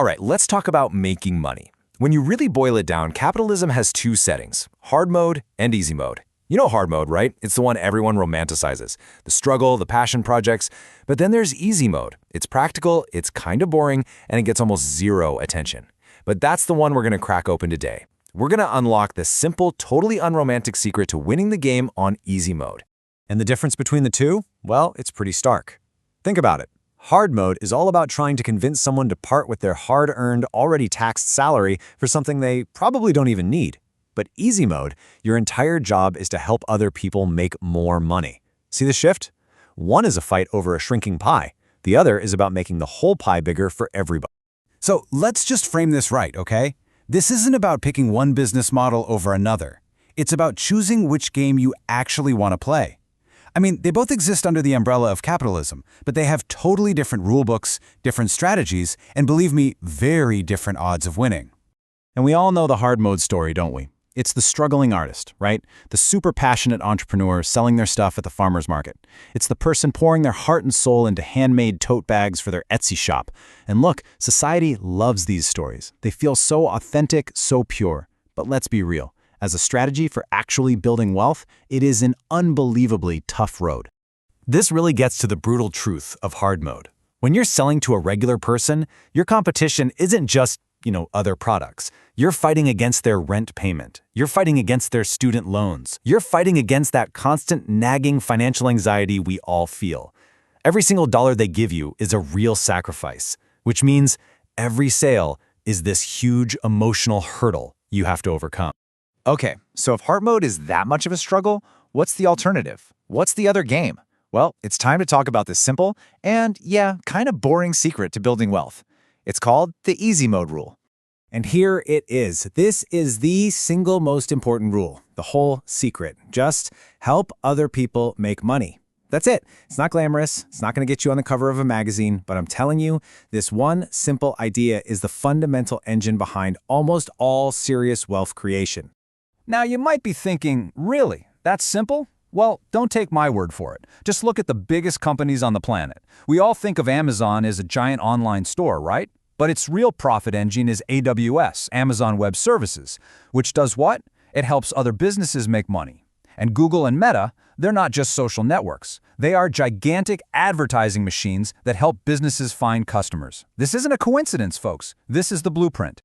All right, let's talk about making money. When you really boil it down, capitalism has two settings, hard mode and easy mode. You know hard mode, right? It's the one everyone romanticizes. The struggle, the passion projects. But then there's easy mode. It's practical, it's kind of boring, and it gets almost zero attention. But that's the one we're going to crack open today. We're going to unlock the simple, totally unromantic secret to winning the game on easy mode. And the difference between the two? Well, it's pretty stark. Think about it. Hard mode is all about trying to convince someone to part with their hard-earned, already taxed salary for something they probably don't even need. But easy mode, your entire job is to help other people make more money. See the shift? One is a fight over a shrinking pie. The other is about making the whole pie bigger for everybody. So let's just frame this right, okay? This isn't about picking one business model over another. It's about choosing which game you actually want to play. I mean, they both exist under the umbrella of capitalism, but they have totally different rulebooks, different strategies, and believe me, very different odds of winning. And we all know the hard mode story, don't we? It's the struggling artist, right? The super passionate entrepreneur selling their stuff at the farmer's market. It's the person pouring their heart and soul into handmade tote bags for their Etsy shop. And look, society loves these stories. They feel so authentic, so pure. But let's be real. As a strategy for actually building wealth, it is an unbelievably tough road. This really gets to the brutal truth of hard mode. When you're selling to a regular person, your competition isn't just, other products. You're fighting against their rent payment. You're fighting against their student loans. You're fighting against that constant nagging financial anxiety we all feel. Every single dollar they give you is a real sacrifice, which means every sale is this huge emotional hurdle you have to overcome. Okay, so if hard mode is that much of a struggle, what's the alternative? What's the other game? Well, it's time to talk about this simple and, kind of boring secret to building wealth. It's called the easy mode rule. And here it is. This is the single most important rule, the whole secret. Just help other people make money. That's it. It's not glamorous. It's not going to get you on the cover of a magazine, but I'm telling you, this one simple idea is the fundamental engine behind almost all serious wealth creation. Now, you might be thinking, really? That's simple? Well, don't take my word for it. Just look at the biggest companies on the planet. We all think of Amazon as a giant online store, right? But its real profit engine is AWS, Amazon Web Services, which does what? It helps other businesses make money. And Google and Meta, they're not just social networks. They are gigantic advertising machines that help businesses find customers. This isn't a coincidence, folks. This is the blueprint.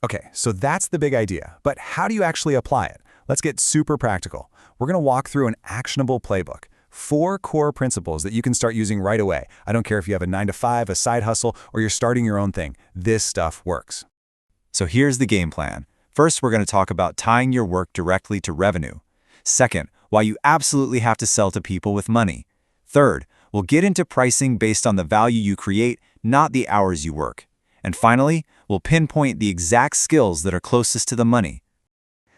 Okay, so that's the big idea, but how do you actually apply it? Let's get super practical. We're going to walk through an actionable playbook. 4 core principles that you can start using right away. I don't care if you have a 9-to-5, a side hustle, or you're starting your own thing. This stuff works. So here's the game plan. First, we're going to talk about tying your work directly to revenue. Second, why you absolutely have to sell to people with money. Third, we'll get into pricing based on the value you create, not the hours you work. And finally, we'll pinpoint the exact skills that are closest to the money.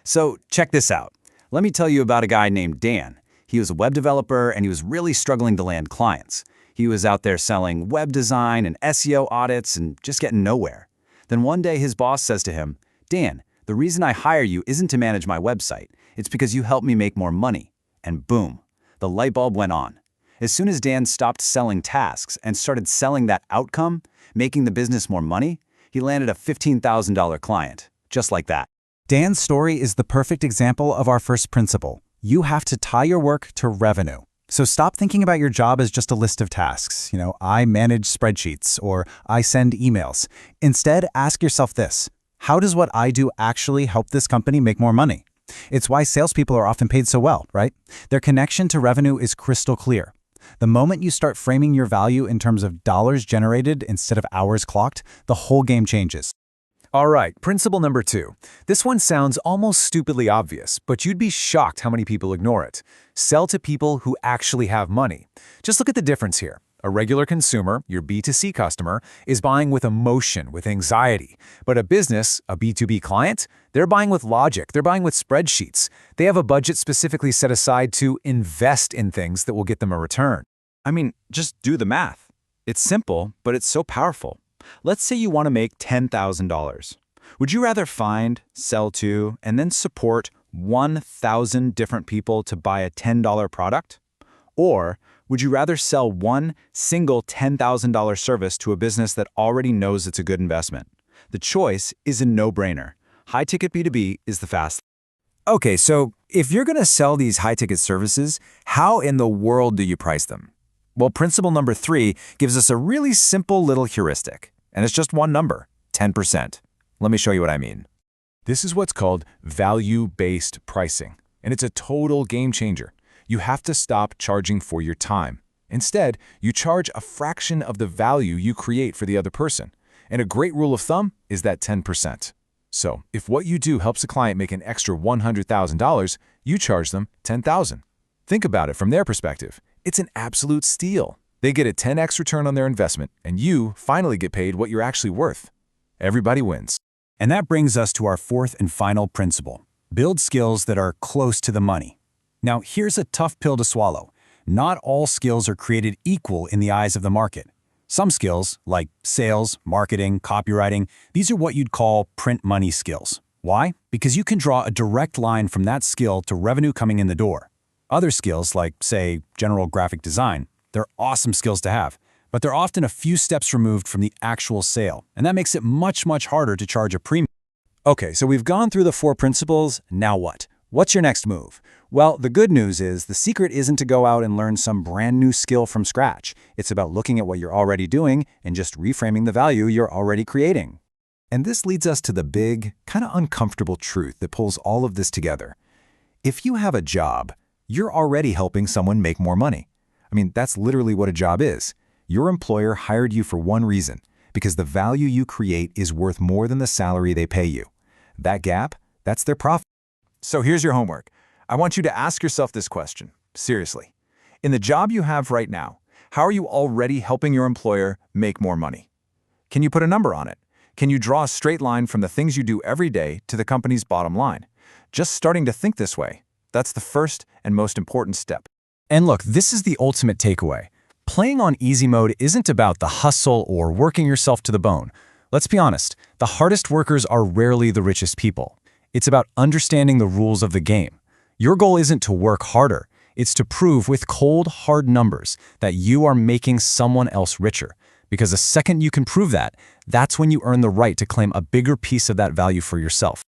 So check this out. Let me tell you about a guy named Dan. He was a web developer and he was really struggling to land clients. He was out there selling web design and SEO audits and just getting nowhere. Then one day his boss says to him, "Dan, the reason I hire you isn't to manage my website. It's because you help me make more money." And boom, the light bulb went on. As soon as Dan stopped selling tasks and started selling that outcome, making the business more money, he landed a $15,000 client, just like that. Dan's story is the perfect example of our first principle. You have to tie your work to revenue. So stop thinking about your job as just a list of tasks. I manage spreadsheets or I send emails. Instead, ask yourself this: how does what I do actually help this company make more money? It's why salespeople are often paid so well, right? Their connection to revenue is crystal clear. The moment you start framing your value in terms of dollars generated instead of hours clocked, the whole game changes. All right, principle number 2. This one sounds almost stupidly obvious, but you'd be shocked how many people ignore it. Sell to people who actually have money. Just look at the difference here. A regular consumer, your B2C customer, is buying with emotion, with anxiety. But a business, a B2B client, they're buying with logic. They're buying with spreadsheets. They have a budget specifically set aside to invest in things that will get them a return. I mean, just do the math. It's simple, but it's so powerful. Let's say you want to make $10,000. Would you rather find, sell to, and then support 1,000 different people to buy a $10 product? Or Would you rather sell one single $10,000 service to a business that already knows it's a good investment? The choice is a no-brainer. High-ticket B2B is the fast. Okay, so if you're going to sell these high-ticket services, how in the world do you price them? Well, principle number 3 gives us a really simple little heuristic, and it's just one number, 10%. Let me show you what I mean. This is what's called value-based pricing, and it's a total game changer. You have to stop charging for your time. Instead, you charge a fraction of the value you create for the other person. And a great rule of thumb is that 10%. So, if what you do helps a client make an extra $100,000, you charge them $10,000. Think about it from their perspective. It's an absolute steal. They get a 10x return on their investment, and you finally get paid what you're actually worth. Everybody wins. And that brings us to our fourth and final principle. Build skills that are close to the money. Now, here's a tough pill to swallow. Not all skills are created equal in the eyes of the market. Some skills, like sales, marketing, copywriting, these are what you'd call print money skills. Why? Because you can draw a direct line from that skill to revenue coming in the door. Other skills, like, say, general graphic design, they're awesome skills to have, but they're often a few steps removed from the actual sale, and that makes it much harder to charge a premium. Okay, so we've gone through the 4 principles. Now what? What's your next move? Well, the good news is the secret isn't to go out and learn some brand new skill from scratch. It's about looking at what you're already doing and just reframing the value you're already creating. And this leads us to the big, kind of uncomfortable truth that pulls all of this together. If you have a job, you're already helping someone make more money. I mean, that's literally what a job is. Your employer hired you for one reason, because the value you create is worth more than the salary they pay you. That gap, that's their profit. So here's your homework. I want you to ask yourself this question, seriously. In the job you have right now, how are you already helping your employer make more money? Can you put a number on it? Can you draw a straight line from the things you do every day to the company's bottom line? Just starting to think this way, that's the first and most important step. And look, this is the ultimate takeaway. Playing on easy mode isn't about the hustle or working yourself to the bone. Let's be honest, the hardest workers are rarely the richest people. It's about understanding the rules of the game. Your goal isn't to work harder. It's to prove with cold, hard numbers that you are making someone else richer. Because the second you can prove that, that's when you earn the right to claim a bigger piece of that value for yourself.